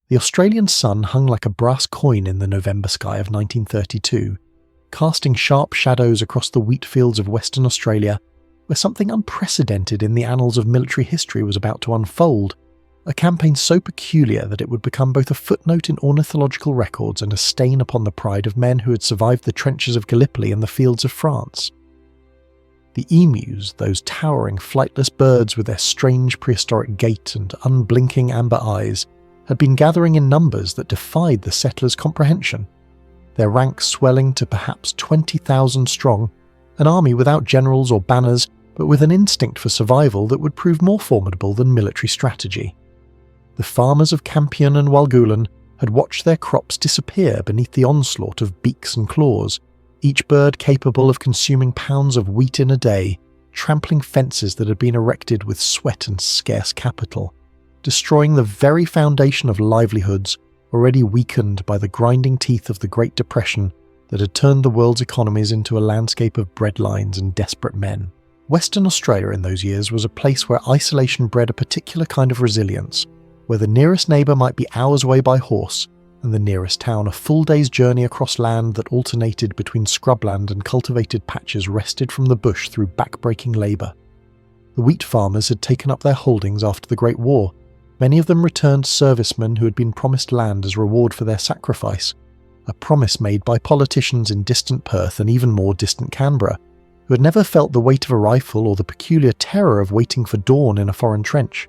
The Australian sun hung like a brass coin in the November sky of 1932, casting sharp shadows across the wheat fields of Western Australia, where something unprecedented in the annals of military history was about to unfold, a campaign so peculiar that it would become both a footnote in ornithological records and a stain upon the pride of men who had survived the trenches of Gallipoli and the fields of France. The emus, those towering flightless birds with their strange prehistoric gait and unblinking amber eyes, had been gathering in numbers that defied the settlers' comprehension, their ranks swelling to perhaps 20,000 strong, an army without generals or banners, but with an instinct for survival that would prove more formidable than military strategy. The farmers of Campion and Walgulan had watched their crops disappear beneath the onslaught of beaks and claws, each bird capable of consuming pounds of wheat in a day, trampling fences that had been erected with sweat and scarce capital, destroying the very foundation of livelihoods already weakened by the grinding teeth of the Great Depression that had turned the world's economies into a landscape of breadlines and desperate men. Western Australia in those years was a place where isolation bred a particular kind of resilience, where the nearest neighbour might be hours away by horse, and the nearest town a full day's journey across land that alternated between scrubland and cultivated patches wrested from the bush through back-breaking labour. The wheat farmers had taken up their holdings after the Great War, many of them returned servicemen who had been promised land as reward for their sacrifice, a promise made by politicians in distant Perth and even more distant Canberra, who had never felt the weight of a rifle or the peculiar terror of waiting for dawn in a foreign trench.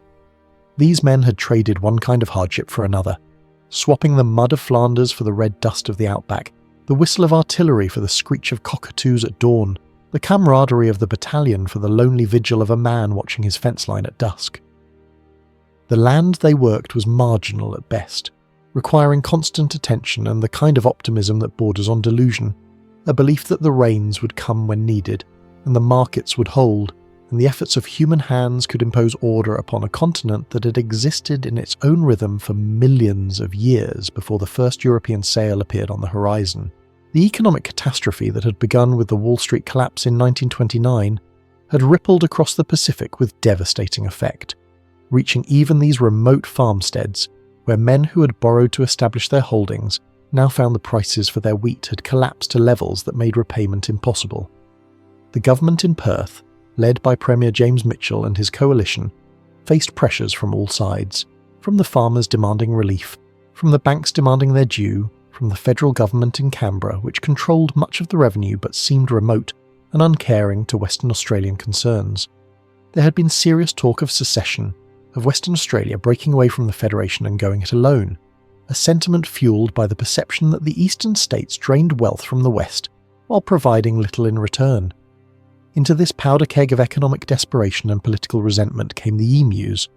These men had traded one kind of hardship for another, swapping the mud of Flanders for the red dust of the outback, the whistle of artillery for the screech of cockatoos at dawn, the camaraderie of the battalion for the lonely vigil of a man watching his fence line at dusk. The land they worked was marginal at best, requiring constant attention and the kind of optimism that borders on delusion, a belief that the rains would come when needed, and the markets would hold, and the efforts of human hands could impose order upon a continent that had existed in its own rhythm for millions of years before the first European sail appeared on the horizon. The economic catastrophe that had begun with the Wall Street collapse in 1929 had rippled across the Pacific with devastating effect, reaching even these remote farmsteads, where men who had borrowed to establish their holdings now found the prices for their wheat had collapsed to levels that made repayment impossible. The government in Perth, led by Premier James Mitchell and his coalition, faced pressures from all sides, from the farmers demanding relief, from the banks demanding their due, from the federal government in Canberra, which controlled much of the revenue but seemed remote and uncaring to Western Australian concerns. There had been serious talk of secession, of Western Australia breaking away from the Federation and going it alone, a sentiment fuelled by the perception that the eastern states drained wealth from the West while providing little in return. Into this powder keg of economic desperation and political resentment came the emus,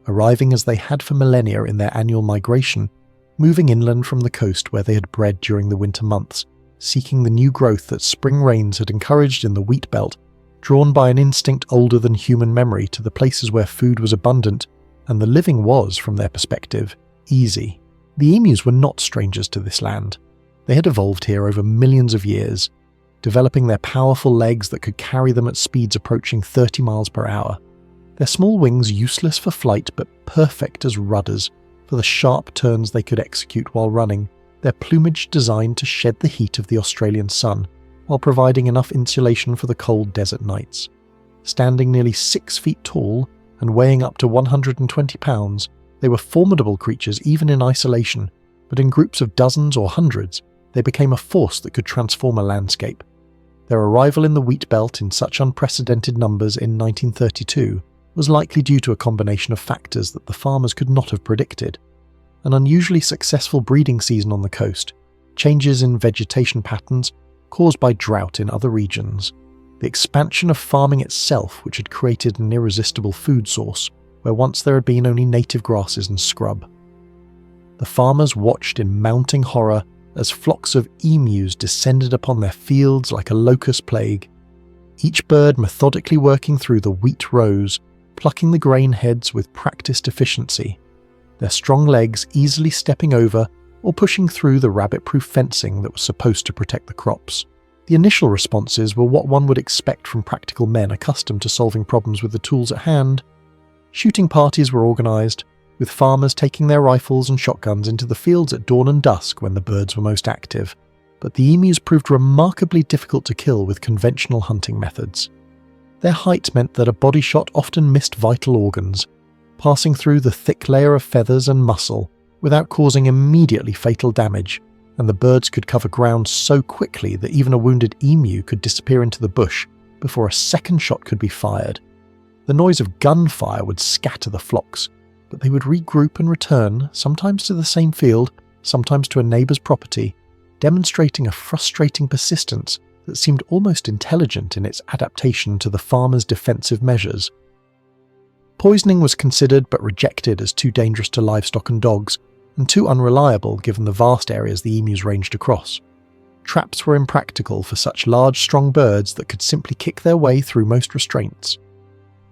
arriving as they had for millennia in their annual migration, moving inland from the coast where they had bred during the winter months, seeking the new growth that spring rains had encouraged in the wheat belt, drawn by an instinct older than human memory to the places where food was abundant and the living was, from their perspective, easy. The emus were not strangers to this land. They had evolved here over millions of years, developing their powerful legs that could carry them at speeds approaching 30 miles per hour. Their small wings useless for flight but perfect as rudders for the sharp turns they could execute while running, their plumage designed to shed the heat of the Australian sun while providing enough insulation for the cold desert nights. Standing nearly 6 feet tall and weighing up to 120 pounds, they were formidable creatures even in isolation, but in groups of dozens or hundreds, they became a force that could transform a landscape. Their arrival in the wheat belt in such unprecedented numbers in 1932 was likely due to a combination of factors that the farmers could not have predicted. An unusually successful breeding season on the coast, changes in vegetation patterns caused by drought in other regions, the expansion of farming itself which had created an irresistible food source where once there had been only native grasses and scrub. The farmers watched in mounting horror as flocks of emus descended upon their fields like a locust plague, each bird methodically working through the wheat rows, plucking the grain heads with practiced efficiency, their strong legs easily stepping over or pushing through the rabbit-proof fencing that was supposed to protect the crops. The initial responses were what one would expect from practical men accustomed to solving problems with the tools at hand. Shooting parties were organised, with farmers taking their rifles and shotguns into the fields at dawn and dusk when the birds were most active. But the emus proved remarkably difficult to kill with conventional hunting methods. Their height meant that a body shot often missed vital organs, passing through the thick layer of feathers and muscle without causing immediately fatal damage, and the birds could cover ground so quickly that even a wounded emu could disappear into the bush before a second shot could be fired. The noise of gunfire would scatter the flocks, but they would regroup and return, sometimes to the same field, sometimes to a neighbour's property, demonstrating a frustrating persistence that seemed almost intelligent in its adaptation to the farmer's defensive measures. Poisoning was considered but rejected as too dangerous to livestock and dogs, and too unreliable given the vast areas the emus ranged across. Traps were impractical for such large, strong birds that could simply kick their way through most restraints.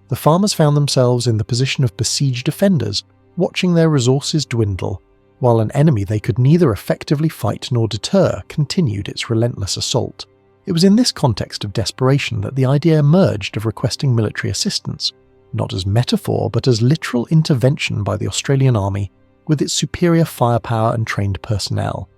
The farmers found themselves in the position of besieged defenders, watching their resources dwindle, while an enemy they could neither effectively fight nor deter continued its relentless assault. It was in this context of desperation that the idea emerged of requesting military assistance, not as metaphor but as literal intervention by the Australian Army with its superior firepower and trained personnel.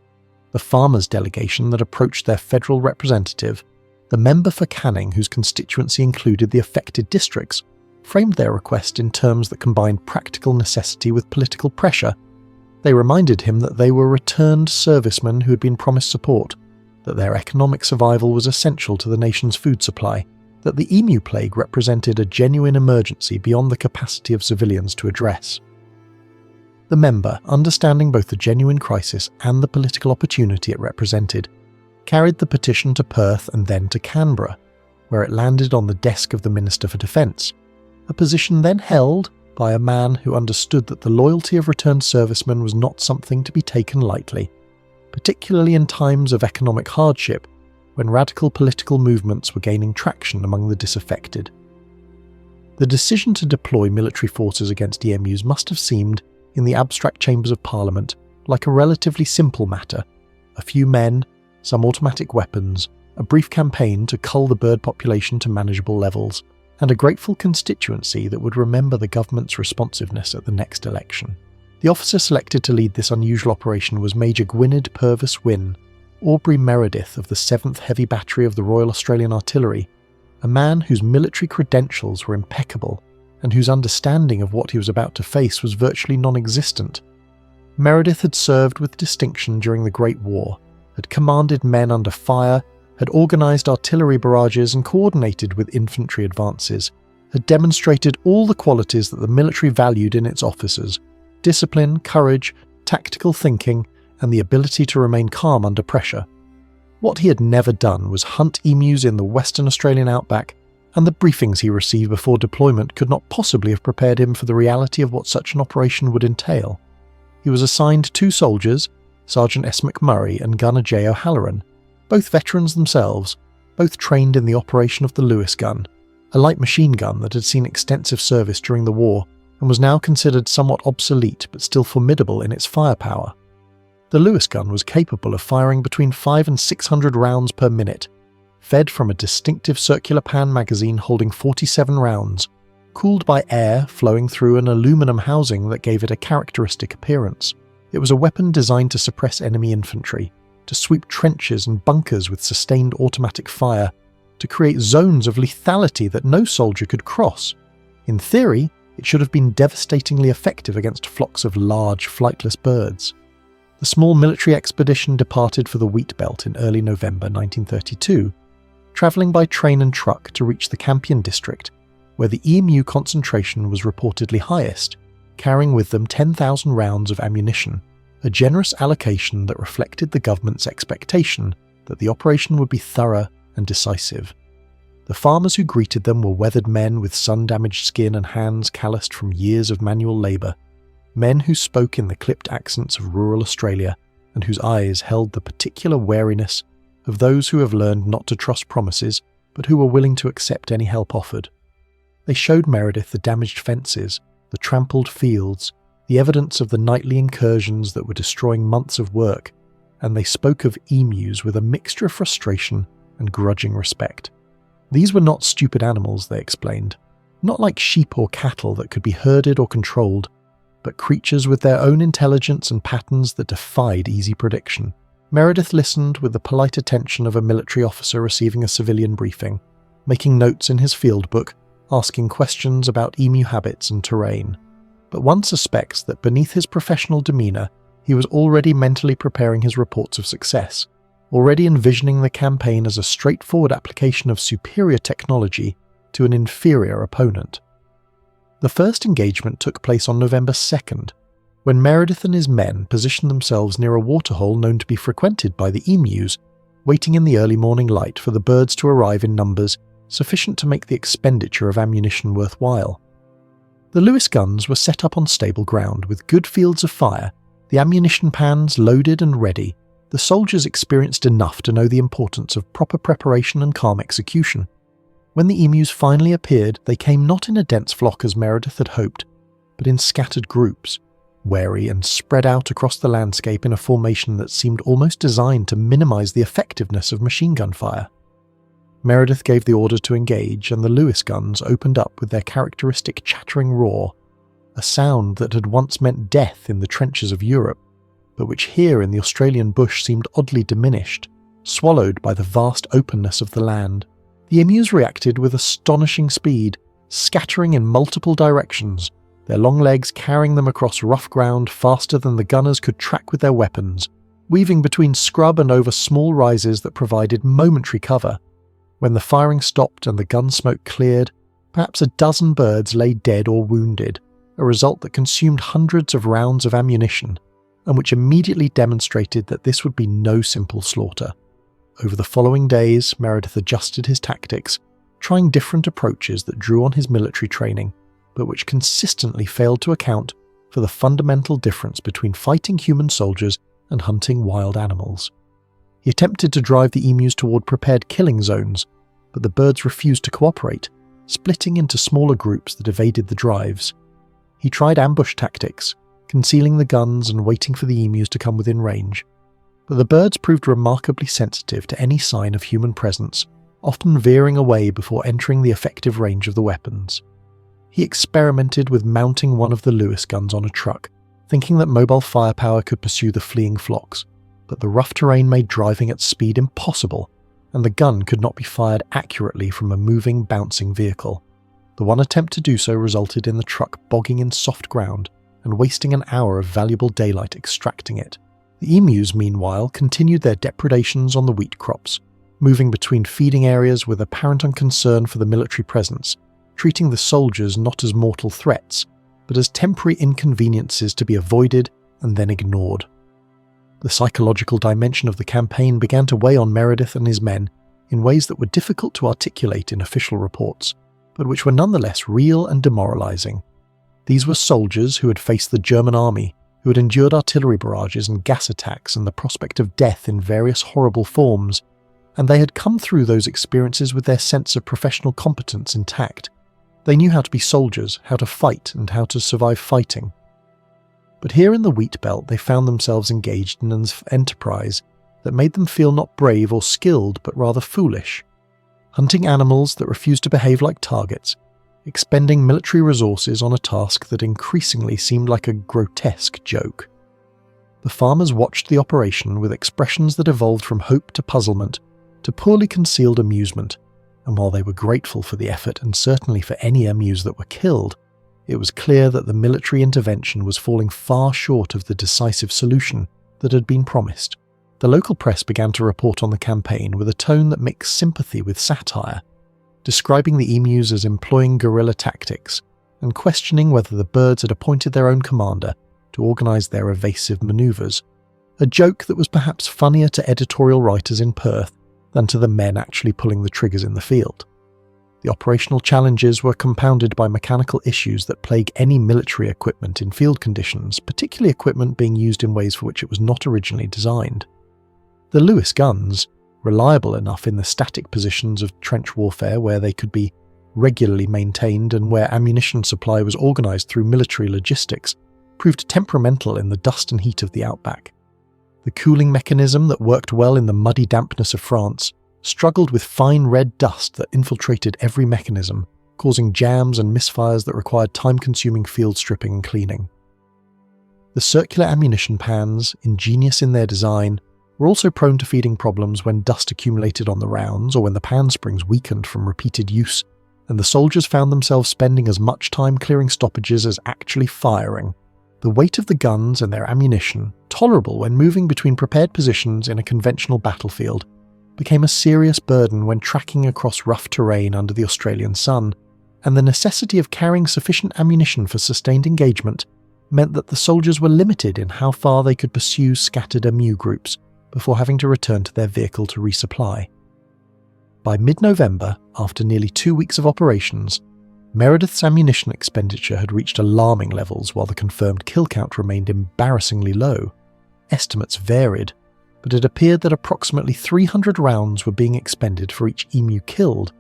The farmers' delegation that approached their federal representative, the member for Canning whose constituency included the affected districts, framed their request in terms that combined practical necessity with political pressure. They reminded him that they were returned servicemen who had been promised support, that their economic survival was essential to the nation's food supply, that the emu plague represented a genuine emergency beyond the capacity of civilians to address. The member, understanding both the genuine crisis and the political opportunity it represented, carried the petition to Perth and then to Canberra, where it landed on the desk of the Minister for Defence, a position then held by a man who understood that the loyalty of returned servicemen was not something to be taken lightly, particularly in times of economic hardship when radical political movements were gaining traction among the disaffected. The decision to deploy military forces against emus must have seemed, in the abstract chambers of Parliament, like a relatively simple matter: a few men, some automatic weapons, a brief campaign to cull the bird population to manageable levels, and a grateful constituency that would remember the government's responsiveness at the next election. The officer selected to lead this unusual operation was Major Gwynedd Purvis Wynne, Aubrey Meredith of the 7th Heavy Battery of the Royal Australian Artillery, a man whose military credentials were impeccable and whose understanding of what he was about to face was virtually non-existent. Meredith had served with distinction during the Great War, had commanded men under fire, had organised artillery barrages and coordinated with infantry advances, had demonstrated all the qualities that the military valued in its officers: discipline, courage, tactical thinking, and the ability to remain calm under pressure. What he had never done was hunt emus in the Western Australian outback, and the briefings he received before deployment could not possibly have prepared him for the reality of what such an operation would entail. He was assigned 2 soldiers, Sergeant S. McMurray and Gunner J. O'Halloran, both veterans themselves, both trained in the operation of the Lewis gun, a light machine gun that had seen extensive service during the war and was now considered somewhat obsolete but still formidable in its firepower. The Lewis gun was capable of firing between 500 and 600 rounds per minute, fed from a distinctive circular pan magazine holding 47 rounds, cooled by air flowing through an aluminum housing that gave it a characteristic appearance. It was a weapon designed to suppress enemy infantry, to sweep trenches and bunkers with sustained automatic fire, to create zones of lethality that no soldier could cross. In theory, it should have been devastatingly effective against flocks of large, flightless birds. The small military expedition departed for the wheat belt in early November 1932, travelling by train and truck to reach the Campion district, where the emu concentration was reportedly highest, carrying with them 10,000 rounds of ammunition, a generous allocation that reflected the government's expectation that the operation would be thorough and decisive. The farmers who greeted them were weathered men with sun-damaged skin and hands calloused from years of manual labour, men who spoke in the clipped accents of rural Australia and whose eyes held the particular wariness of those who have learned not to trust promises but who were willing to accept any help offered. They showed Meredith the damaged fences, the trampled fields, the evidence of the nightly incursions that were destroying months of work, and they spoke of emus with a mixture of frustration and grudging respect. These were not stupid animals, they explained, not like sheep or cattle that could be herded or controlled. but creatures with their own intelligence and patterns that defied easy prediction. Meredith listened with the polite attention of a military officer receiving a civilian briefing, making notes in his field book, asking questions about emu habits and terrain. But one suspects that beneath his professional demeanour, he was already mentally preparing his reports of success, already envisioning the campaign as a straightforward application of superior technology to an inferior opponent. The first engagement took place on November 2nd, when Meredith and his men positioned themselves near a waterhole known to be frequented by the emus, waiting in the early morning light for the birds to arrive in numbers sufficient to make the expenditure of ammunition worthwhile. The Lewis guns were set up on stable ground with good fields of fire, the ammunition pans loaded and ready. The soldiers experienced enough to know the importance of proper preparation and calm execution. When the emus finally appeared, they came not in a dense flock as Meredith had hoped, but in scattered groups, wary and spread out across the landscape in a formation that seemed almost designed to minimize the effectiveness of machine gun fire. Meredith gave the order to engage, and the Lewis guns opened up with their characteristic chattering roar, a sound that had once meant death in the trenches of Europe, but which here in the Australian bush seemed oddly diminished, swallowed by the vast openness of the land. The emus reacted with astonishing speed, scattering in multiple directions, their long legs carrying them across rough ground faster than the gunners could track with their weapons, weaving between scrub and over small rises that provided momentary cover. When the firing stopped and the gun smoke cleared, perhaps a dozen birds lay dead or wounded, a result that consumed hundreds of rounds of ammunition, and which immediately demonstrated that this would be no simple slaughter. Over the following days, Meredith adjusted his tactics, trying different approaches that drew on his military training, but which consistently failed to account for the fundamental difference between fighting human soldiers and hunting wild animals. He attempted to drive the emus toward prepared killing zones, but the birds refused to cooperate, splitting into smaller groups that evaded the drives. He tried ambush tactics, concealing the guns and waiting for the emus to come within range, but the birds proved remarkably sensitive to any sign of human presence, often veering away before entering the effective range of the weapons. He experimented with mounting one of the Lewis guns on a truck, thinking that mobile firepower could pursue the fleeing flocks, but the rough terrain made driving at speed impossible, and the gun could not be fired accurately from a moving, bouncing vehicle. The one attempt to do so resulted in the truck bogging in soft ground and wasting an hour of valuable daylight extracting it. The emus, meanwhile, continued their depredations on the wheat crops, moving between feeding areas with apparent unconcern for the military presence, treating the soldiers not as mortal threats, but as temporary inconveniences to be avoided and then ignored. The psychological dimension of the campaign began to weigh on Meredith and his men in ways that were difficult to articulate in official reports, but which were nonetheless real and demoralizing. These were soldiers who had faced the German army, who had endured artillery barrages and gas attacks and the prospect of death in various horrible forms, and they had come through those experiences with their sense of professional competence intact. They knew how to be soldiers, how to fight, and how to survive fighting. But here in the wheat belt they found themselves engaged in an enterprise that made them feel not brave or skilled but rather foolish, hunting animals that refused to behave like targets, expending military resources on a task that increasingly seemed like a grotesque joke. The farmers watched the operation with expressions that evolved from hope to puzzlement to poorly concealed amusement, and while they were grateful for the effort and certainly for any emus that were killed, it was clear that the military intervention was falling far short of the decisive solution that had been promised. The local press began to report on the campaign with a tone that mixed sympathy with satire, describing the emus as employing guerrilla tactics and questioning whether the birds had appointed their own commander to organise their evasive manoeuvres, a joke that was perhaps funnier to editorial writers in Perth than to the men actually pulling the triggers in the field. The operational challenges were compounded by mechanical issues that plague any military equipment in field conditions, particularly equipment being used in ways for which it was not originally designed. The Lewis guns, reliable enough in the static positions of trench warfare where they could be regularly maintained and where ammunition supply was organised through military logistics, proved temperamental in the dust and heat of the outback. The cooling mechanism that worked well in the muddy dampness of France struggled with fine red dust that infiltrated every mechanism, causing jams and misfires that required time-consuming field stripping and cleaning. The circular ammunition pans, ingenious in their design, were also prone to feeding problems when dust accumulated on the rounds or when the pan springs weakened from repeated use, and the soldiers found themselves spending as much time clearing stoppages as actually firing. The weight of the guns and their ammunition, tolerable when moving between prepared positions in a conventional battlefield, became a serious burden when tracking across rough terrain under the Australian sun, and the necessity of carrying sufficient ammunition for sustained engagement meant that the soldiers were limited in how far they could pursue scattered emu groups before having to return to their vehicle to resupply. By mid-November, after nearly 2 weeks of operations, Meredith's ammunition expenditure had reached alarming levels while the confirmed kill count remained embarrassingly low. Estimates varied, but it appeared that approximately 300 rounds were being expended for each emu killed,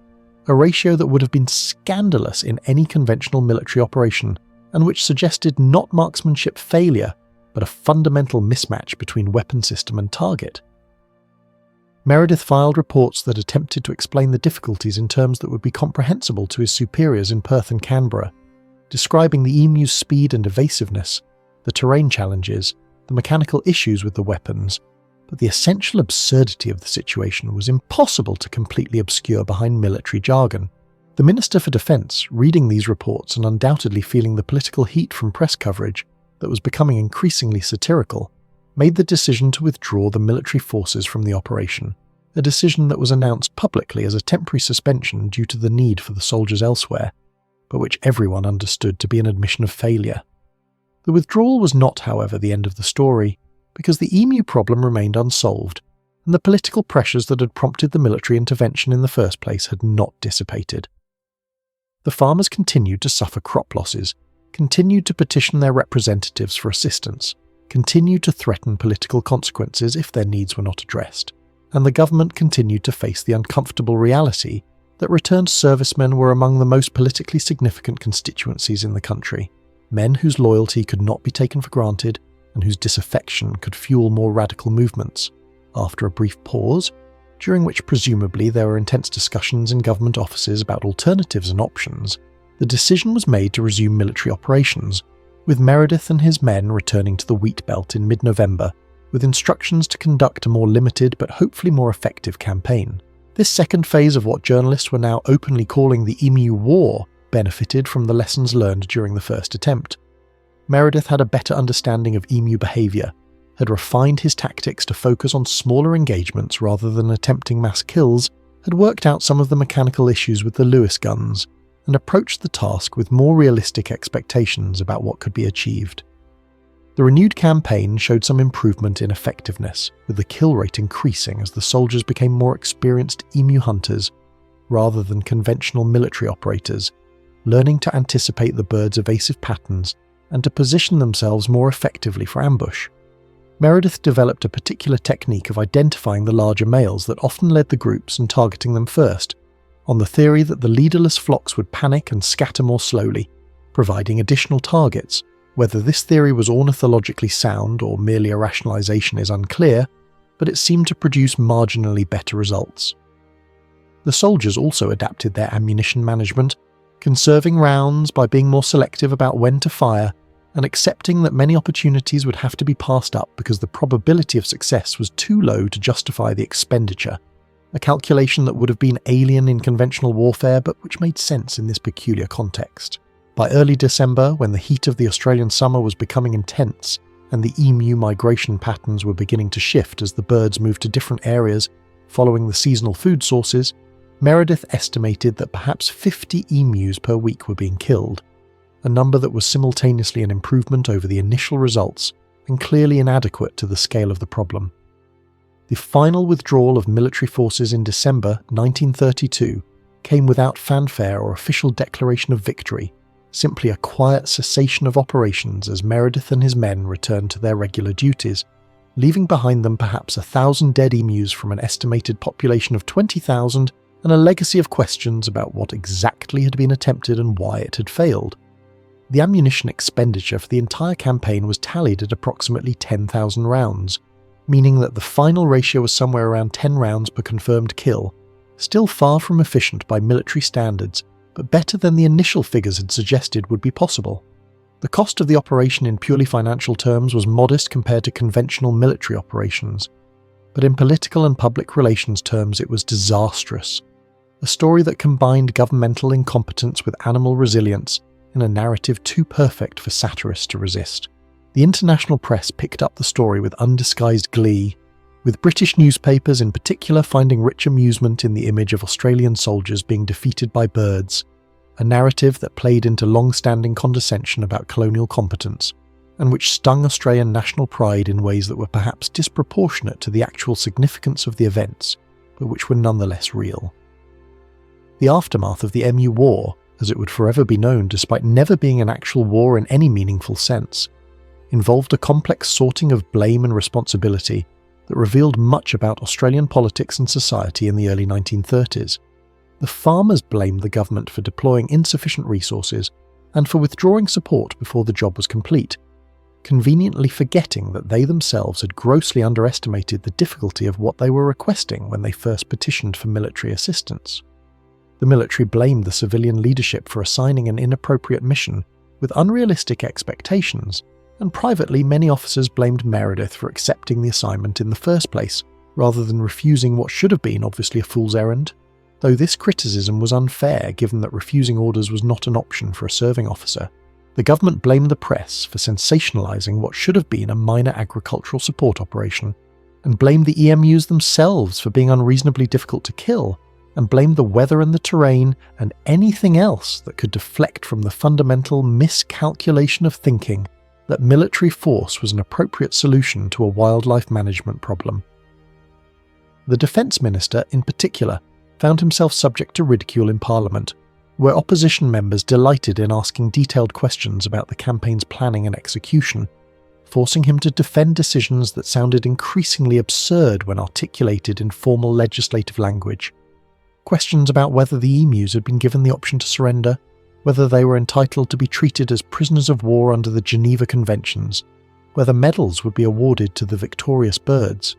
a ratio that would have been scandalous in any conventional military operation, and which suggested not marksmanship failure, but a fundamental mismatch between weapon system and target. Meredith filed reports that attempted to explain the difficulties in terms that would be comprehensible to his superiors in Perth and Canberra, describing the emu's speed and evasiveness, the terrain challenges, the mechanical issues with the weapons, but the essential absurdity of the situation was impossible to completely obscure behind military jargon. The Minister for Defence, reading these reports and undoubtedly feeling the political heat from press coverage that was becoming increasingly satirical, made the decision to withdraw the military forces from the operation, a decision that was announced publicly as a temporary suspension due to the need for the soldiers elsewhere, but which everyone understood to be an admission of failure. The withdrawal was not, however, the end of the story, because the emu problem remained unsolved, and the political pressures that had prompted the military intervention in the first place had not dissipated. The farmers continued to suffer crop losses, continued to petition their representatives for assistance, continued to threaten political consequences if their needs were not addressed, and the government continued to face the uncomfortable reality that returned servicemen were among the most politically significant constituencies in the country, men whose loyalty could not be taken for granted and whose disaffection could fuel more radical movements. After a brief pause, during which presumably there were intense discussions in government offices about alternatives and options, the decision was made to resume military operations, with Meredith and his men returning to the wheat belt in mid-November, with instructions to conduct a more limited but hopefully more effective campaign. This second phase of what journalists were now openly calling the Emu War benefited from the lessons learned during the first attempt. Meredith had a better understanding of emu behaviour, had refined his tactics to focus on smaller engagements rather than attempting mass kills, had worked out some of the mechanical issues with the Lewis guns, and approached the task with more realistic expectations about what could be achieved. The renewed campaign showed some improvement in effectiveness, with the kill rate increasing as the soldiers became more experienced emu hunters rather than conventional military operators, learning to anticipate the bird's evasive patterns and to position themselves more effectively for ambush. Meredith developed a particular technique of identifying the larger males that often led the groups and targeting them first, on the theory that the leaderless flocks would panic and scatter more slowly, providing additional targets. Whether this theory was ornithologically sound or merely a rationalization is unclear, but it seemed to produce marginally better results. The soldiers also adapted their ammunition management, conserving rounds by being more selective about when to fire, and accepting that many opportunities would have to be passed up because the probability of success was too low to justify the expenditure, a calculation that would have been alien in conventional warfare but which made sense in this peculiar context. By early December, when the heat of the Australian summer was becoming intense and the emu migration patterns were beginning to shift as the birds moved to different areas following the seasonal food sources, Meredith estimated that perhaps 50 emus per week were being killed, a number that was simultaneously an improvement over the initial results and clearly inadequate to the scale of the problem. The final withdrawal of military forces in December 1932 came without fanfare or official declaration of victory, simply a quiet cessation of operations as Meredith and his men returned to their regular duties, leaving behind them perhaps 1,000 dead emus from an estimated population of 20,000 and a legacy of questions about what exactly had been attempted and why it had failed. The ammunition expenditure for the entire campaign was tallied at approximately 10,000 rounds, meaning that the final ratio was somewhere around 10 rounds per confirmed kill, still far from efficient by military standards, but better than the initial figures had suggested would be possible. The cost of the operation in purely financial terms was modest compared to conventional military operations, but in political and public relations terms it was disastrous. A story that combined governmental incompetence with animal resilience in a narrative too perfect for satirists to resist. The international press picked up the story with undisguised glee, with British newspapers in particular finding rich amusement in the image of Australian soldiers being defeated by birds, a narrative that played into long-standing condescension about colonial competence, and which stung Australian national pride in ways that were perhaps disproportionate to the actual significance of the events, but which were nonetheless real. The aftermath of the Emu War, as it would forever be known despite never being an actual war in any meaningful sense, involved a complex sorting of blame and responsibility that revealed much about Australian politics and society in the early 1930s. The farmers blamed the government for deploying insufficient resources and for withdrawing support before the job was complete, conveniently forgetting that they themselves had grossly underestimated the difficulty of what they were requesting when they first petitioned for military assistance. The military blamed the civilian leadership for assigning an inappropriate mission with unrealistic expectations, and privately many officers blamed Meredith for accepting the assignment in the first place, rather than refusing what should have been obviously a fool's errand. Though this criticism was unfair given that refusing orders was not an option for a serving officer, the government blamed the press for sensationalising what should have been a minor agricultural support operation, and blamed the EMUs themselves for being unreasonably difficult to kill, and blamed the weather and the terrain and anything else that could deflect from the fundamental miscalculation of thinking that military force was an appropriate solution to a wildlife management problem. The Defence Minister, in particular, found himself subject to ridicule in Parliament, where opposition members delighted in asking detailed questions about the campaign's planning and execution, forcing him to defend decisions that sounded increasingly absurd when articulated in formal legislative language. Questions about whether the emus had been given the option to surrender, whether they were entitled to be treated as prisoners of war under the Geneva Conventions, whether medals would be awarded to the victorious birds.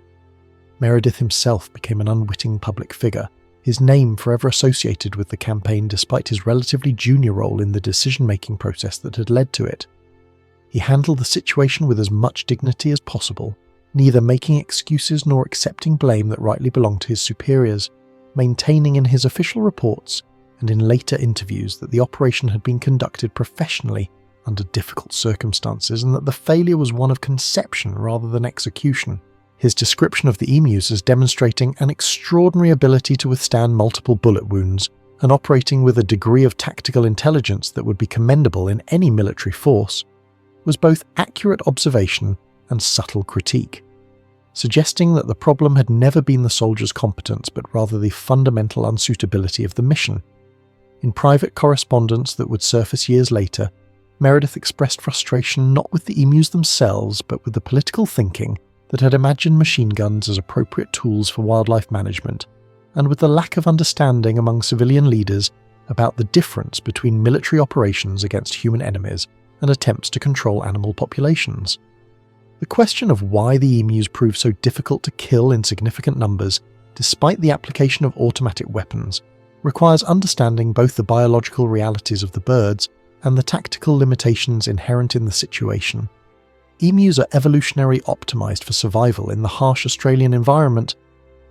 Meredith himself became an unwitting public figure, his name forever associated with the campaign despite his relatively junior role in the decision-making process that had led to it. He handled the situation with as much dignity as possible, neither making excuses nor accepting blame that rightly belonged to his superiors, maintaining in his official reports and in later interviews that the operation had been conducted professionally under difficult circumstances and that the failure was one of conception rather than execution. His description of the emus as demonstrating an extraordinary ability to withstand multiple bullet wounds and operating with a degree of tactical intelligence that would be commendable in any military force was both accurate observation and subtle critique, suggesting that the problem had never been the soldiers' competence but rather the fundamental unsuitability of the mission. In private correspondence that would surface years later, Meredith expressed frustration not with the emus themselves but with the political thinking that had imagined machine guns as appropriate tools for wildlife management, and with the lack of understanding among civilian leaders about the difference between military operations against human enemies and attempts to control animal populations. The question of why the emus proved so difficult to kill in significant numbers, despite the application of automatic weapons, requires understanding both the biological realities of the birds and the tactical limitations inherent in the situation. Emus are evolutionarily optimized for survival in the harsh Australian environment,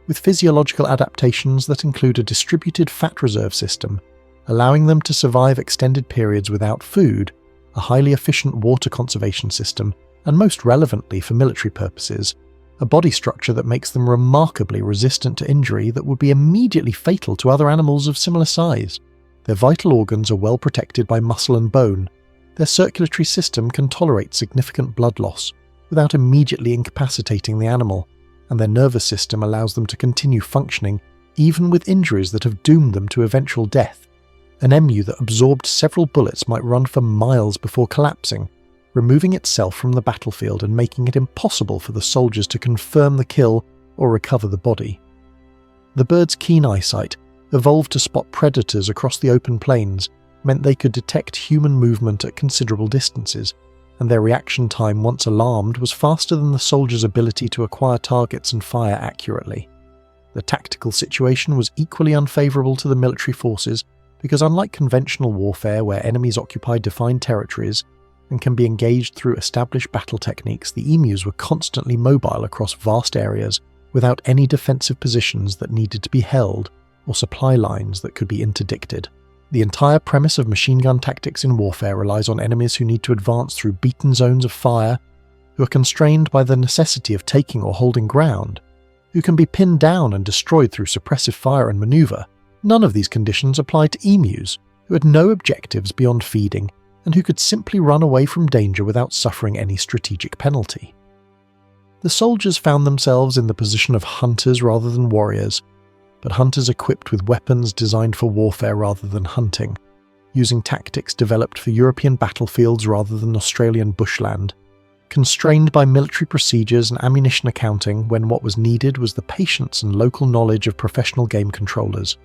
with physiological adaptations that include a distributed fat reserve system, allowing them to survive extended periods without food, a highly efficient water conservation system, and most relevantly for military purposes, a body structure that makes them remarkably resistant to injury that would be immediately fatal to other animals of similar size. Their vital organs are well protected by muscle and bone. Their circulatory system can tolerate significant blood loss without immediately incapacitating the animal, and their nervous system allows them to continue functioning even with injuries that have doomed them to eventual death. An emu that absorbed several bullets might run for miles before collapsing, removing itself from the battlefield and making it impossible for the soldiers to confirm the kill or recover the body. The bird's keen eyesight, evolved to spot predators across the open plains, meant they could detect human movement at considerable distances, and their reaction time once alarmed was faster than the soldiers' ability to acquire targets and fire accurately. The tactical situation was equally unfavourable to the military forces because unlike conventional warfare where enemies occupied defined territories, and can be engaged through established battle techniques, the emus were constantly mobile across vast areas without any defensive positions that needed to be held or supply lines that could be interdicted. The entire premise of machine gun tactics in warfare relies on enemies who need to advance through beaten zones of fire, who are constrained by the necessity of taking or holding ground, who can be pinned down and destroyed through suppressive fire and maneuver. None of these conditions applied to emus, who had no objectives beyond feeding and who could simply run away from danger without suffering any strategic penalty. The soldiers found themselves in the position of hunters rather than warriors, but hunters equipped with weapons designed for warfare rather than hunting, using tactics developed for European battlefields rather than Australian bushland, constrained by military procedures and ammunition accounting when what was needed was the patience and local knowledge of professional game controllers.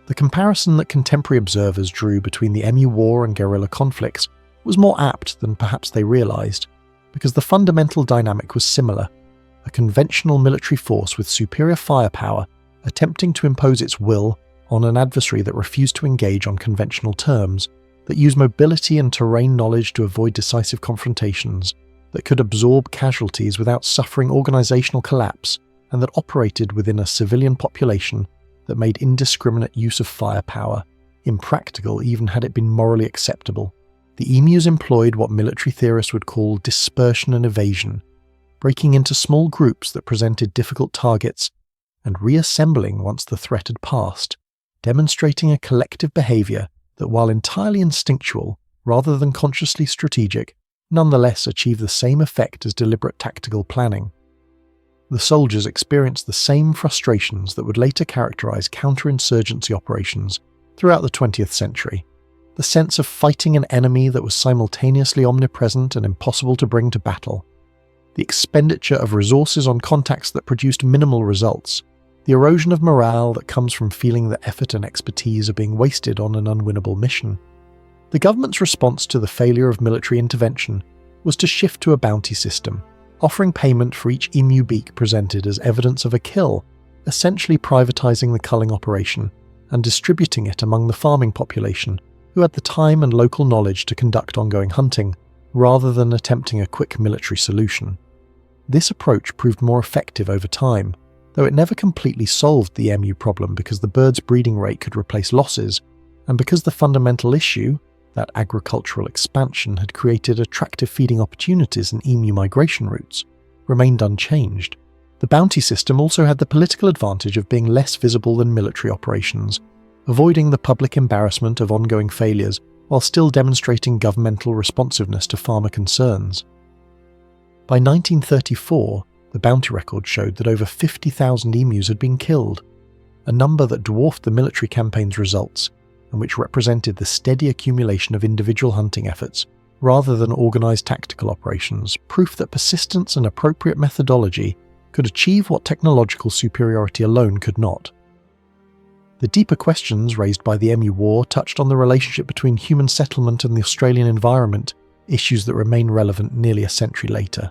The comparison that contemporary observers drew between the Emu War and guerrilla conflicts was more apt than perhaps they realised, because the fundamental dynamic was similar: a conventional military force with superior firepower attempting to impose its will on an adversary that refused to engage on conventional terms, that used mobility and terrain knowledge to avoid decisive confrontations, that could absorb casualties without suffering organisational collapse, and that operated within a civilian population that made indiscriminate use of firepower impractical even had it been morally acceptable. The emus employed what military theorists would call dispersion and evasion, breaking into small groups that presented difficult targets and reassembling once the threat had passed, demonstrating a collective behaviour that, while entirely instinctual rather than consciously strategic, nonetheless achieved the same effect as deliberate tactical planning. The soldiers experienced the same frustrations that would later characterise counterinsurgency operations throughout the 20th century. The sense of fighting an enemy that was simultaneously omnipresent and impossible to bring to battle. The expenditure of resources on contacts that produced minimal results. The erosion of morale that comes from feeling that effort and expertise are being wasted on an unwinnable mission. The government's response to the failure of military intervention was to shift to a bounty system, offering payment for each emu beak presented as evidence of a kill, essentially privatising the culling operation and distributing it among the farming population, who had the time and local knowledge to conduct ongoing hunting, rather than attempting a quick military solution. This approach proved more effective over time, though it never completely solved the emu problem because the bird's breeding rate could replace losses, and because the fundamental issue, that agricultural expansion had created attractive feeding opportunities and emu migration routes, remained unchanged. The bounty system also had the political advantage of being less visible than military operations, avoiding the public embarrassment of ongoing failures while still demonstrating governmental responsiveness to farmer concerns. By 1934, the bounty record showed that over 50,000 emus had been killed, a number that dwarfed the military campaign's results and which represented the steady accumulation of individual hunting efforts rather than organised tactical operations, proof that persistence and appropriate methodology could achieve what technological superiority alone could not. The deeper questions raised by the Emu War touched on the relationship between human settlement and the Australian environment, issues that remain relevant nearly a century later.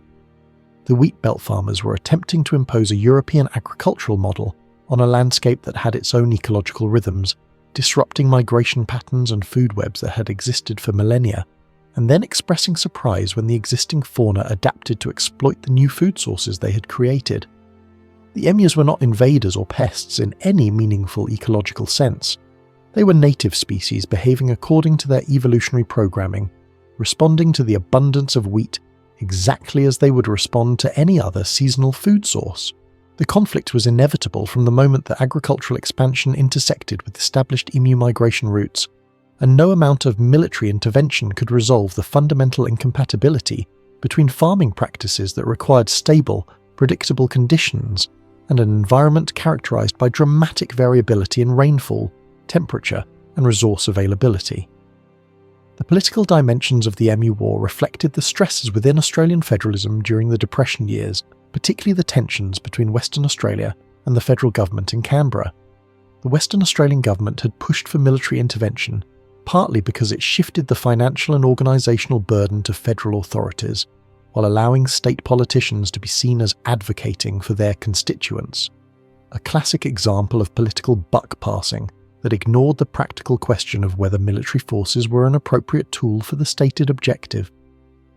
The wheat belt farmers were attempting to impose a European agricultural model on a landscape that had its own ecological rhythms, disrupting migration patterns and food webs that had existed for millennia, and then expressing surprise when the existing fauna adapted to exploit the new food sources they had created. The emus were not invaders or pests in any meaningful ecological sense. They were native species behaving according to their evolutionary programming, responding to the abundance of wheat exactly as they would respond to any other seasonal food source. The conflict was inevitable from the moment that agricultural expansion intersected with established emu migration routes, and no amount of military intervention could resolve the fundamental incompatibility between farming practices that required stable, predictable conditions and an environment characterized by dramatic variability in rainfall, temperature, and resource availability. The political dimensions of the Emu War reflected the stresses within Australian federalism during the Depression years, particularly the tensions between Western Australia and the federal government in Canberra. The Western Australian government had pushed for military intervention, partly because it shifted the financial and organisational burden to federal authorities, while allowing state politicians to be seen as advocating for their constituents. A classic example of political buck passing that ignored the practical question of whether military forces were an appropriate tool for the stated objective.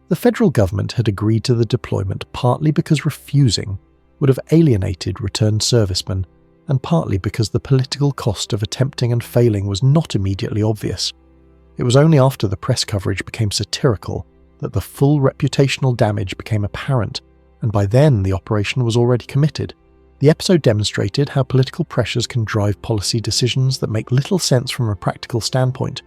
The federal government had agreed to the deployment partly because refusing would have alienated returned servicemen, and partly because the political cost of attempting and failing was not immediately obvious. It was only after the press coverage became satirical that the full reputational damage became apparent, and by then the operation was already committed. The episode demonstrated how political pressures can drive policy decisions that make little sense from a practical standpoint,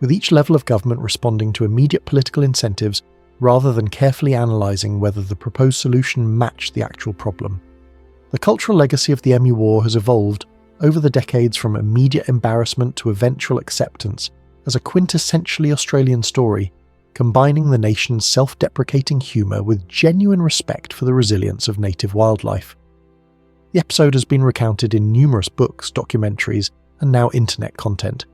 with each level of government responding to immediate political incentives rather than carefully analysing whether the proposed solution matched the actual problem. The cultural legacy of the Emu War has evolved over the decades from immediate embarrassment to eventual acceptance as a quintessentially Australian story, combining the nation's self-deprecating humour with genuine respect for the resilience of native wildlife. The episode has been recounted in numerous books, documentaries, and now internet content,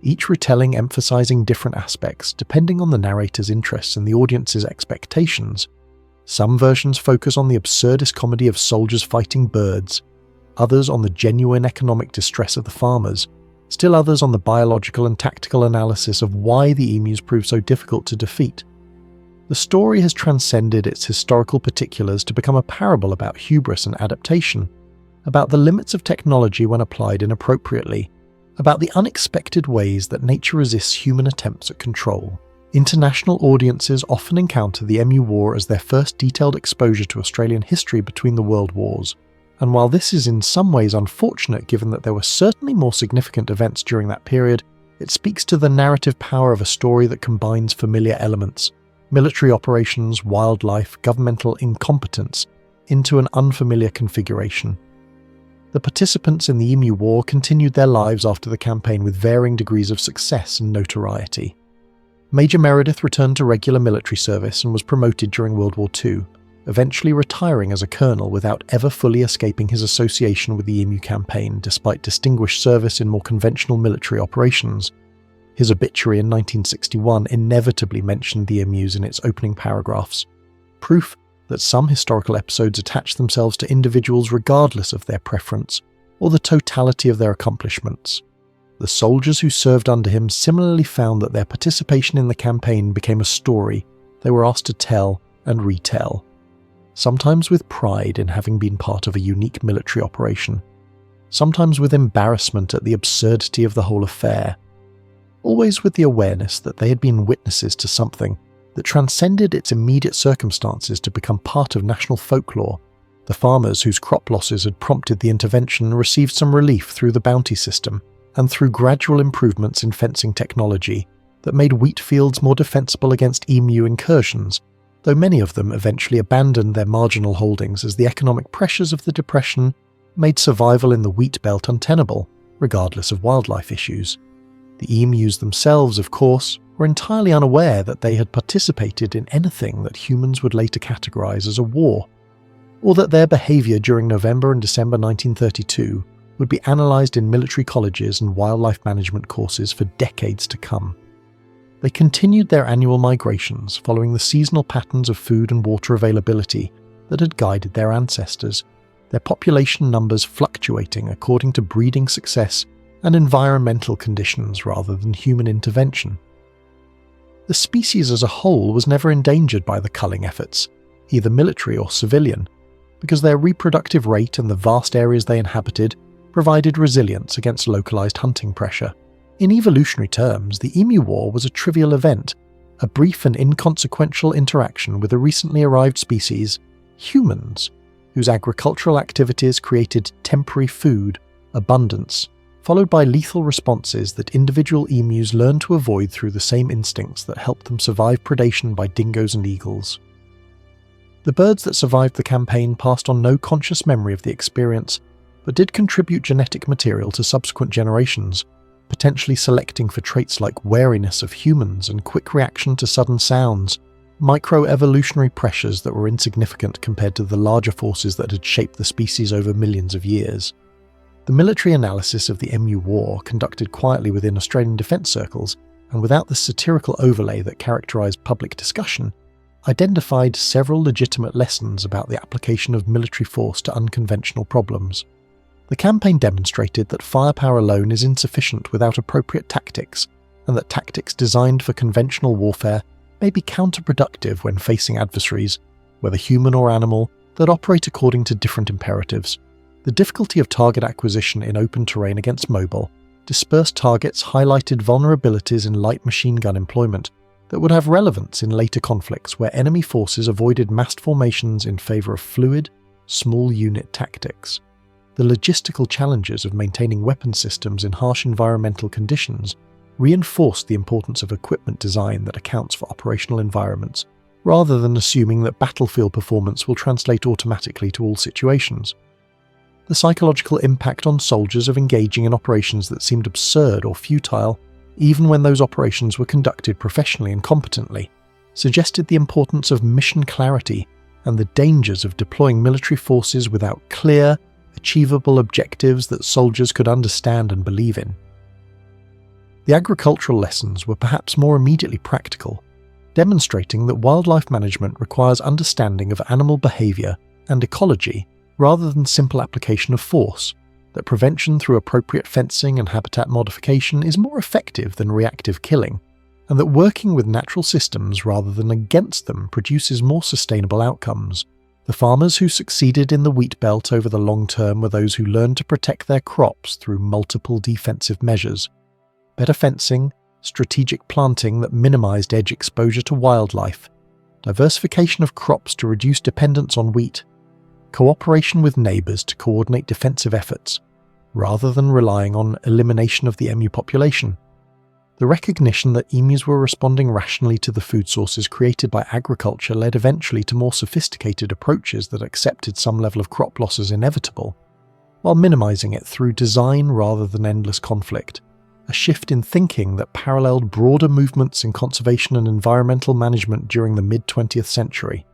each retelling emphasising different aspects depending on the narrator's interests and the audience's expectations. Some versions focus on the absurdist comedy of soldiers fighting birds, others on the genuine economic distress of the farmers, still others on the biological and tactical analysis of why the emus proved so difficult to defeat. The story has transcended its historical particulars to become a parable about hubris and adaptation, about the limits of technology when applied inappropriately, about the unexpected ways that nature resists human attempts at control. International audiences often encounter the Emu War as their first detailed exposure to Australian history between the world wars, and while this is in some ways unfortunate given that there were certainly more significant events during that period, it speaks to the narrative power of a story that combines familiar elements, military operations, wildlife, governmental incompetence, into an unfamiliar configuration. The participants in the Emu War continued their lives after the campaign with varying degrees of success and notoriety. Major Meredith returned to regular military service and was promoted during World War II, eventually retiring as a colonel without ever fully escaping his association with the Emu campaign despite distinguished service in more conventional military operations. His obituary in 1961 inevitably mentioned the Emus in its opening paragraphs, proof that some historical episodes attach themselves to individuals regardless of their preference or the totality of their accomplishments. The soldiers who served under him similarly found that their participation in the campaign became a story they were asked to tell and retell, sometimes with pride in having been part of a unique military operation, sometimes with embarrassment at the absurdity of the whole affair, always with the awareness that they had been witnesses to something that transcended its immediate circumstances to become part of national folklore. The farmers whose crop losses had prompted the intervention received some relief through the bounty system and through gradual improvements in fencing technology that made wheat fields more defensible against emu incursions, though many of them eventually abandoned their marginal holdings as the economic pressures of the Depression made survival in the wheat belt untenable, regardless of wildlife issues. The emus themselves, of course, were entirely unaware that they had participated in anything that humans would later categorize as a war, or that their behavior during November and December 1932 would be analysed in military colleges and wildlife management courses for decades to come. They continued their annual migrations following the seasonal patterns of food and water availability that had guided their ancestors, their population numbers fluctuating according to breeding success and environmental conditions rather than human intervention. The species as a whole was never endangered by the culling efforts, either military or civilian, because their reproductive rate and the vast areas they inhabited provided resilience against localized hunting pressure. In evolutionary terms, the Emu War was a trivial event, a brief and inconsequential interaction with a recently arrived species, humans, whose agricultural activities created temporary food, abundance, followed by lethal responses that individual emus learned to avoid through the same instincts that helped them survive predation by dingoes and eagles. The birds that survived the campaign passed on no conscious memory of the experience, but did contribute genetic material to subsequent generations, potentially selecting for traits like wariness of humans and quick reaction to sudden sounds, microevolutionary pressures that were insignificant compared to the larger forces that had shaped the species over millions of years. The military analysis of the Emu War, conducted quietly within Australian defence circles and without the satirical overlay that characterised public discussion, identified several legitimate lessons about the application of military force to unconventional problems. The campaign demonstrated that firepower alone is insufficient without appropriate tactics, and that tactics designed for conventional warfare may be counterproductive when facing adversaries, whether human or animal, that operate according to different imperatives. The difficulty of target acquisition in open terrain against mobile, dispersed targets highlighted vulnerabilities in light machine gun employment that would have relevance in later conflicts where enemy forces avoided massed formations in favour of fluid, small unit tactics. The logistical challenges of maintaining weapon systems in harsh environmental conditions reinforced the importance of equipment design that accounts for operational environments, rather than assuming that battlefield performance will translate automatically to all situations. The psychological impact on soldiers of engaging in operations that seemed absurd or futile, even when those operations were conducted professionally and competently, suggested the importance of mission clarity and the dangers of deploying military forces without clear, achievable objectives that soldiers could understand and believe in. The agricultural lessons were perhaps more immediately practical, demonstrating that wildlife management requires understanding of animal behaviour and ecology rather than simple application of force, that prevention through appropriate fencing and habitat modification is more effective than reactive killing, and that working with natural systems rather than against them produces more sustainable outcomes. The farmers who succeeded in the wheat belt over the long term were those who learned to protect their crops through multiple defensive measures: better fencing, strategic planting that minimised edge exposure to wildlife, diversification of crops to reduce dependence on wheat, cooperation with neighbours to coordinate defensive efforts, rather than relying on elimination of the emu population. The recognition that emus were responding rationally to the food sources created by agriculture led eventually to more sophisticated approaches that accepted some level of crop loss as inevitable, while minimising it through design rather than endless conflict, a shift in thinking that paralleled broader movements in conservation and environmental management during the mid-20th century.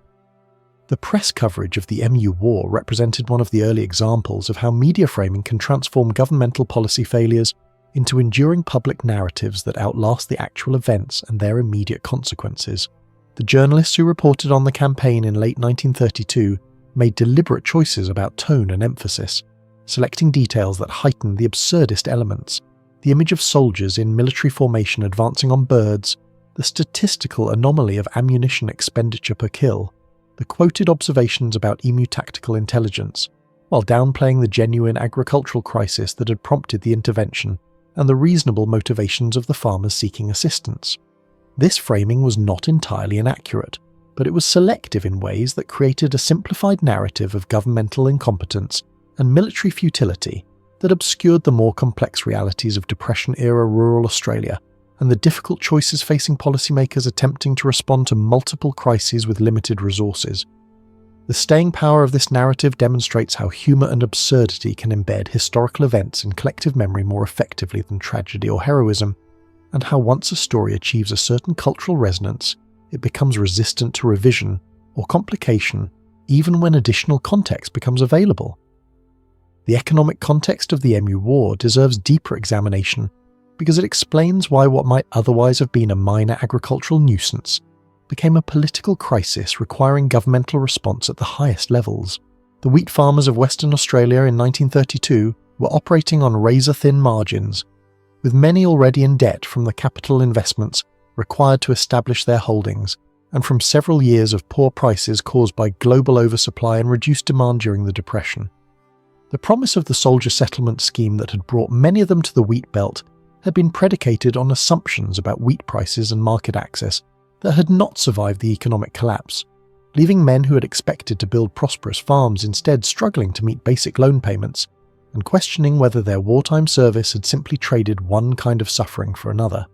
The press coverage of the Emu War represented one of the early examples of how media framing can transform governmental policy failures into enduring public narratives that outlast the actual events and their immediate consequences. The journalists who reported on the campaign in late 1932 made deliberate choices about tone and emphasis, selecting details that heightened the absurdist elements: the image of soldiers in military formation advancing on birds, the statistical anomaly of ammunition expenditure per kill, the quoted observations about emu tactical intelligence, while downplaying the genuine agricultural crisis that had prompted the intervention and the reasonable motivations of the farmers seeking assistance. This framing was not entirely inaccurate, but it was selective in ways that created a simplified narrative of governmental incompetence and military futility that obscured the more complex realities of Depression-era rural Australia and the difficult choices facing policymakers attempting to respond to multiple crises with limited resources. The staying power of this narrative demonstrates how humour and absurdity can embed historical events in collective memory more effectively than tragedy or heroism, and how once a story achieves a certain cultural resonance, it becomes resistant to revision or complication even when additional context becomes available. The economic context of the Emu War deserves deeper examination because it explains why what might otherwise have been a minor agricultural nuisance became a political crisis requiring governmental response at the highest levels. The wheat farmers of Western Australia in 1932 were operating on razor-thin margins, with many already in debt from the capital investments required to establish their holdings and from several years of poor prices caused by global oversupply and reduced demand during the Depression. The promise of the soldier settlement scheme that had brought many of them to the wheat belt had been predicated on assumptions about wheat prices and market access that had not survived the economic collapse, leaving men who had expected to build prosperous farms instead struggling to meet basic loan payments and questioning whether their wartime service had simply traded one kind of suffering for another.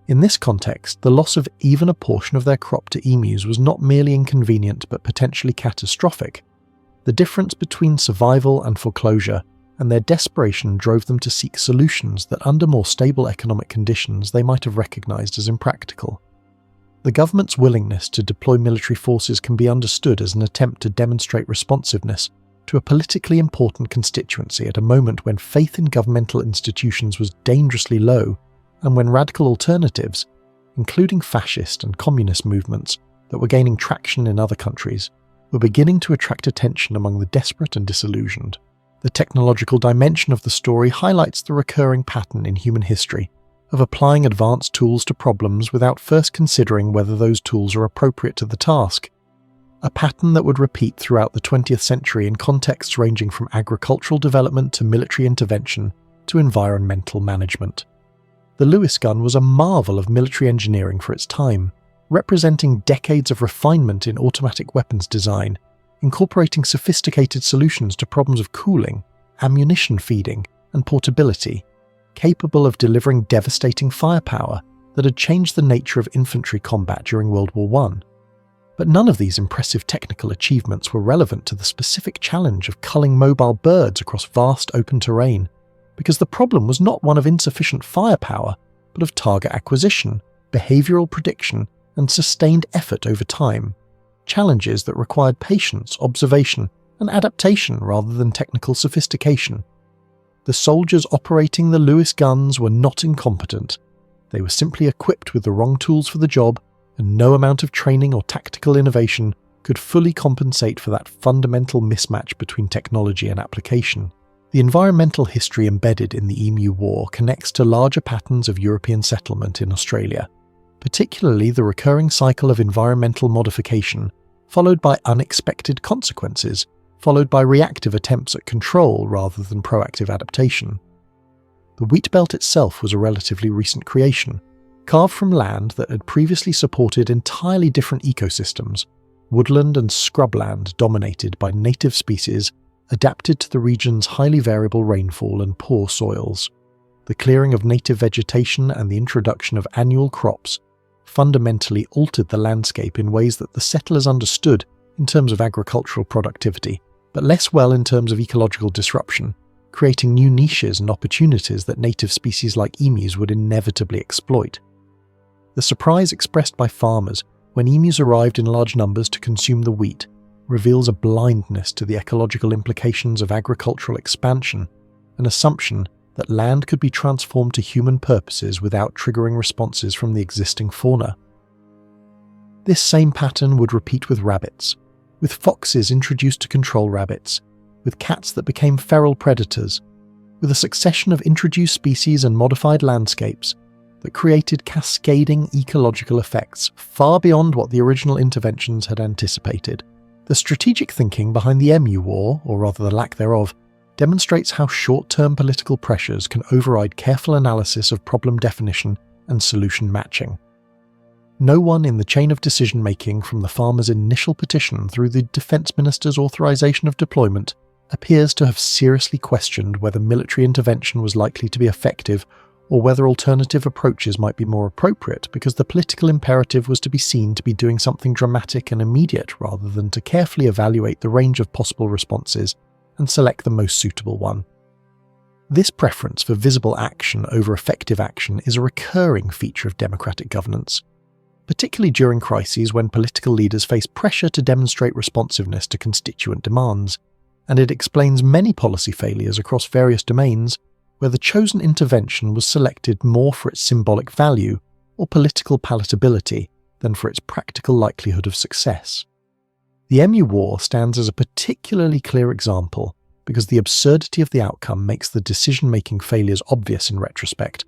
In this context, the loss of even a portion of their crop to emus was not merely inconvenient but potentially catastrophic. The difference between survival and foreclosure and their desperation drove them to seek solutions that under more stable economic conditions they might have recognised as impractical. The government's willingness to deploy military forces can be understood as an attempt to demonstrate responsiveness to a politically important constituency at a moment when faith in governmental institutions was dangerously low and when radical alternatives, including fascist and communist movements that were gaining traction in other countries, were beginning to attract attention among the desperate and disillusioned. The technological dimension of the story highlights the recurring pattern in human history of applying advanced tools to problems without first considering whether those tools are appropriate to the task, a pattern that would repeat throughout the 20th century in contexts ranging from agricultural development to military intervention to environmental management. The Lewis gun was a marvel of military engineering for its time, representing decades of refinement in automatic weapons design, incorporating sophisticated solutions to problems of cooling, ammunition feeding, and portability, capable of delivering devastating firepower that had changed the nature of infantry combat during World War I. But none of these impressive technical achievements were relevant to the specific challenge of culling mobile birds across vast open terrain, because the problem was not one of insufficient firepower, but of target acquisition, behavioral prediction, and sustained effort over time, challenges that required patience, observation, and adaptation rather than technical sophistication. The soldiers operating the Lewis guns were not incompetent. They were simply equipped with the wrong tools for the job, and no amount of training or tactical innovation could fully compensate for that fundamental mismatch between technology and application. The environmental history embedded in the Emu War connects to larger patterns of European settlement in Australia, particularly the recurring cycle of environmental modification, followed by unexpected consequences, followed by reactive attempts at control rather than proactive adaptation. The wheat belt itself was a relatively recent creation, carved from land that had previously supported entirely different ecosystems, woodland and scrubland dominated by native species adapted to the region's highly variable rainfall and poor soils. The clearing of native vegetation and the introduction of annual crops fundamentally altered the landscape in ways that the settlers understood in terms of agricultural productivity, but less well in terms of ecological disruption, creating new niches and opportunities that native species like emus would inevitably exploit. The surprise expressed by farmers when emus arrived in large numbers to consume the wheat reveals a blindness to the ecological implications of agricultural expansion, an assumption that land could be transformed to human purposes without triggering responses from the existing fauna. This same pattern would repeat with rabbits, with foxes introduced to control rabbits, with cats that became feral predators, with a succession of introduced species and modified landscapes that created cascading ecological effects far beyond what the original interventions had anticipated. The strategic thinking behind the Emu War, or rather the lack thereof, demonstrates how short-term political pressures can override careful analysis of problem definition and solution matching. No one in the chain of decision-making from the farmer's initial petition through the Defence Minister's authorisation of deployment appears to have seriously questioned whether military intervention was likely to be effective or whether alternative approaches might be more appropriate because the political imperative was to be seen to be doing something dramatic and immediate rather than to carefully evaluate the range of possible responses and select the most suitable one. This preference for visible action over effective action is a recurring feature of democratic governance, particularly during crises when political leaders face pressure to demonstrate responsiveness to constituent demands, and it explains many policy failures across various domains where the chosen intervention was selected more for its symbolic value or political palatability than for its practical likelihood of success. The Emu War stands as a particularly clear example because the absurdity of the outcome makes the decision-making failures obvious in retrospect,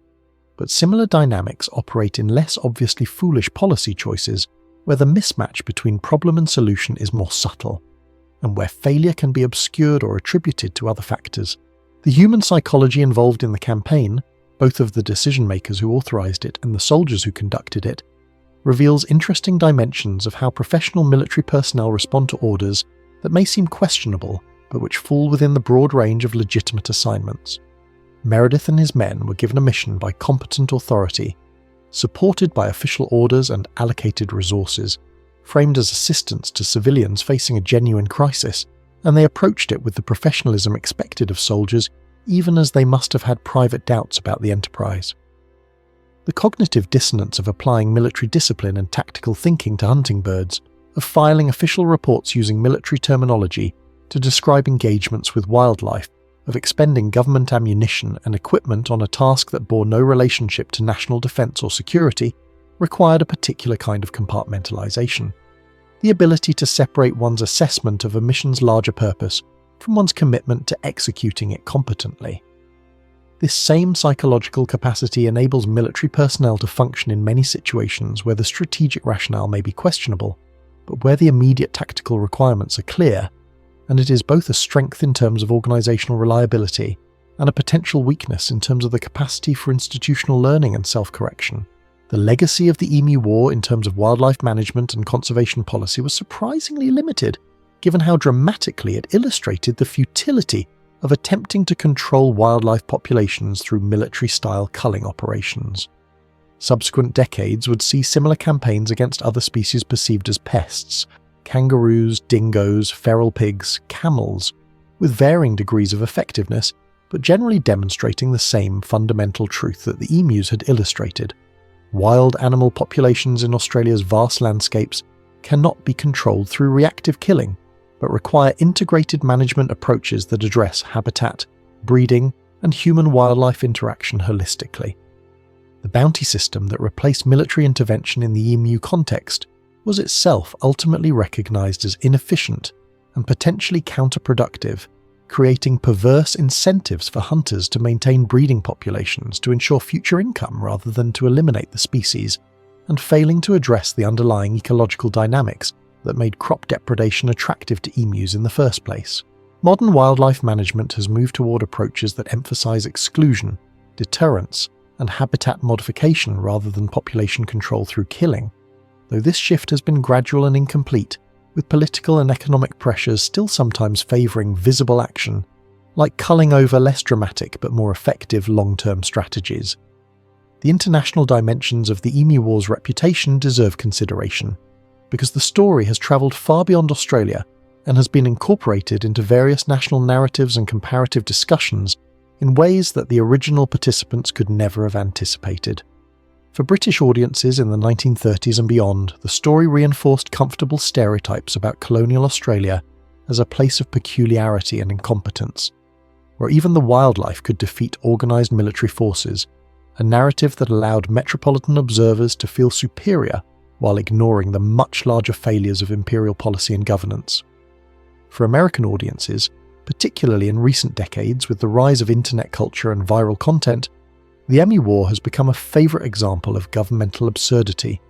but similar dynamics operate in less obviously foolish policy choices where the mismatch between problem and solution is more subtle, and where failure can be obscured or attributed to other factors. The human psychology involved in the campaign, both of the decision-makers who authorized it and the soldiers who conducted it, reveals interesting dimensions of how professional military personnel respond to orders that may seem questionable but which fall within the broad range of legitimate assignments. Meredith and his men were given a mission by competent authority, supported by official orders and allocated resources, framed as assistance to civilians facing a genuine crisis, and they approached it with the professionalism expected of soldiers even as they must have had private doubts about the enterprise. The cognitive dissonance of applying military discipline and tactical thinking to hunting birds, of filing official reports using military terminology to describe engagements with wildlife, of expending government ammunition and equipment on a task that bore no relationship to national defence or security, required a particular kind of compartmentalisation. The ability to separate one's assessment of a mission's larger purpose from one's commitment to executing it competently. This same psychological capacity enables military personnel to function in many situations where the strategic rationale may be questionable, but where the immediate tactical requirements are clear, and it is both a strength in terms of organisational reliability and a potential weakness in terms of the capacity for institutional learning and self-correction. The legacy of the Emu War in terms of wildlife management and conservation policy was surprisingly limited, given how dramatically it illustrated the futility of attempting to control wildlife populations through military-style culling operations. Subsequent decades would see similar campaigns against other species perceived as pests: kangaroos, dingoes, feral pigs, camels, with varying degrees of effectiveness, but generally demonstrating the same fundamental truth that the emus had illustrated. Wild animal populations in Australia's vast landscapes cannot be controlled through reactive killing, but require integrated management approaches that address habitat, breeding, and human-wildlife interaction holistically. The bounty system that replaced military intervention in the emu context was itself ultimately recognised as inefficient and potentially counterproductive, creating perverse incentives for hunters to maintain breeding populations to ensure future income rather than to eliminate the species, and failing to address the underlying ecological dynamics that made crop depredation attractive to emus in the first place. Modern wildlife management has moved toward approaches that emphasise exclusion, deterrence, and habitat modification rather than population control through killing, though this shift has been gradual and incomplete, with political and economic pressures still sometimes favouring visible action, like culling over less dramatic but more effective long-term strategies. The international dimensions of the Emu War's reputation deserve consideration, because the story has travelled far beyond Australia and has been incorporated into various national narratives and comparative discussions in ways that the original participants could never have anticipated. For British audiences in the 1930s and beyond, the story reinforced comfortable stereotypes about colonial Australia as a place of peculiarity and incompetence, where even the wildlife could defeat organised military forces, a narrative that allowed metropolitan observers to feel superior while ignoring the much larger failures of imperial policy and governance. For American audiences, particularly in recent decades with the rise of internet culture and viral content, the Emu War has become a favourite example of governmental absurdity,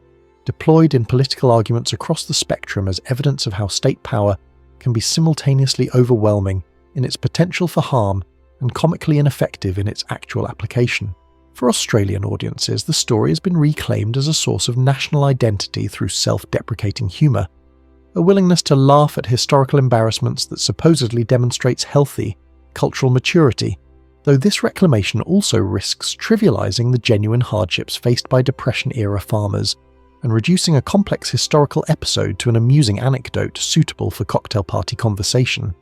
deployed in political arguments across the spectrum as evidence of how state power can be simultaneously overwhelming in its potential for harm and comically ineffective in its actual application. For Australian audiences, the story has been reclaimed as a source of national identity through self-deprecating humour, a willingness to laugh at historical embarrassments that supposedly demonstrates healthy, cultural maturity, though this reclamation also risks trivialising the genuine hardships faced by Depression-era farmers and reducing a complex historical episode to an amusing anecdote suitable for cocktail party conversation.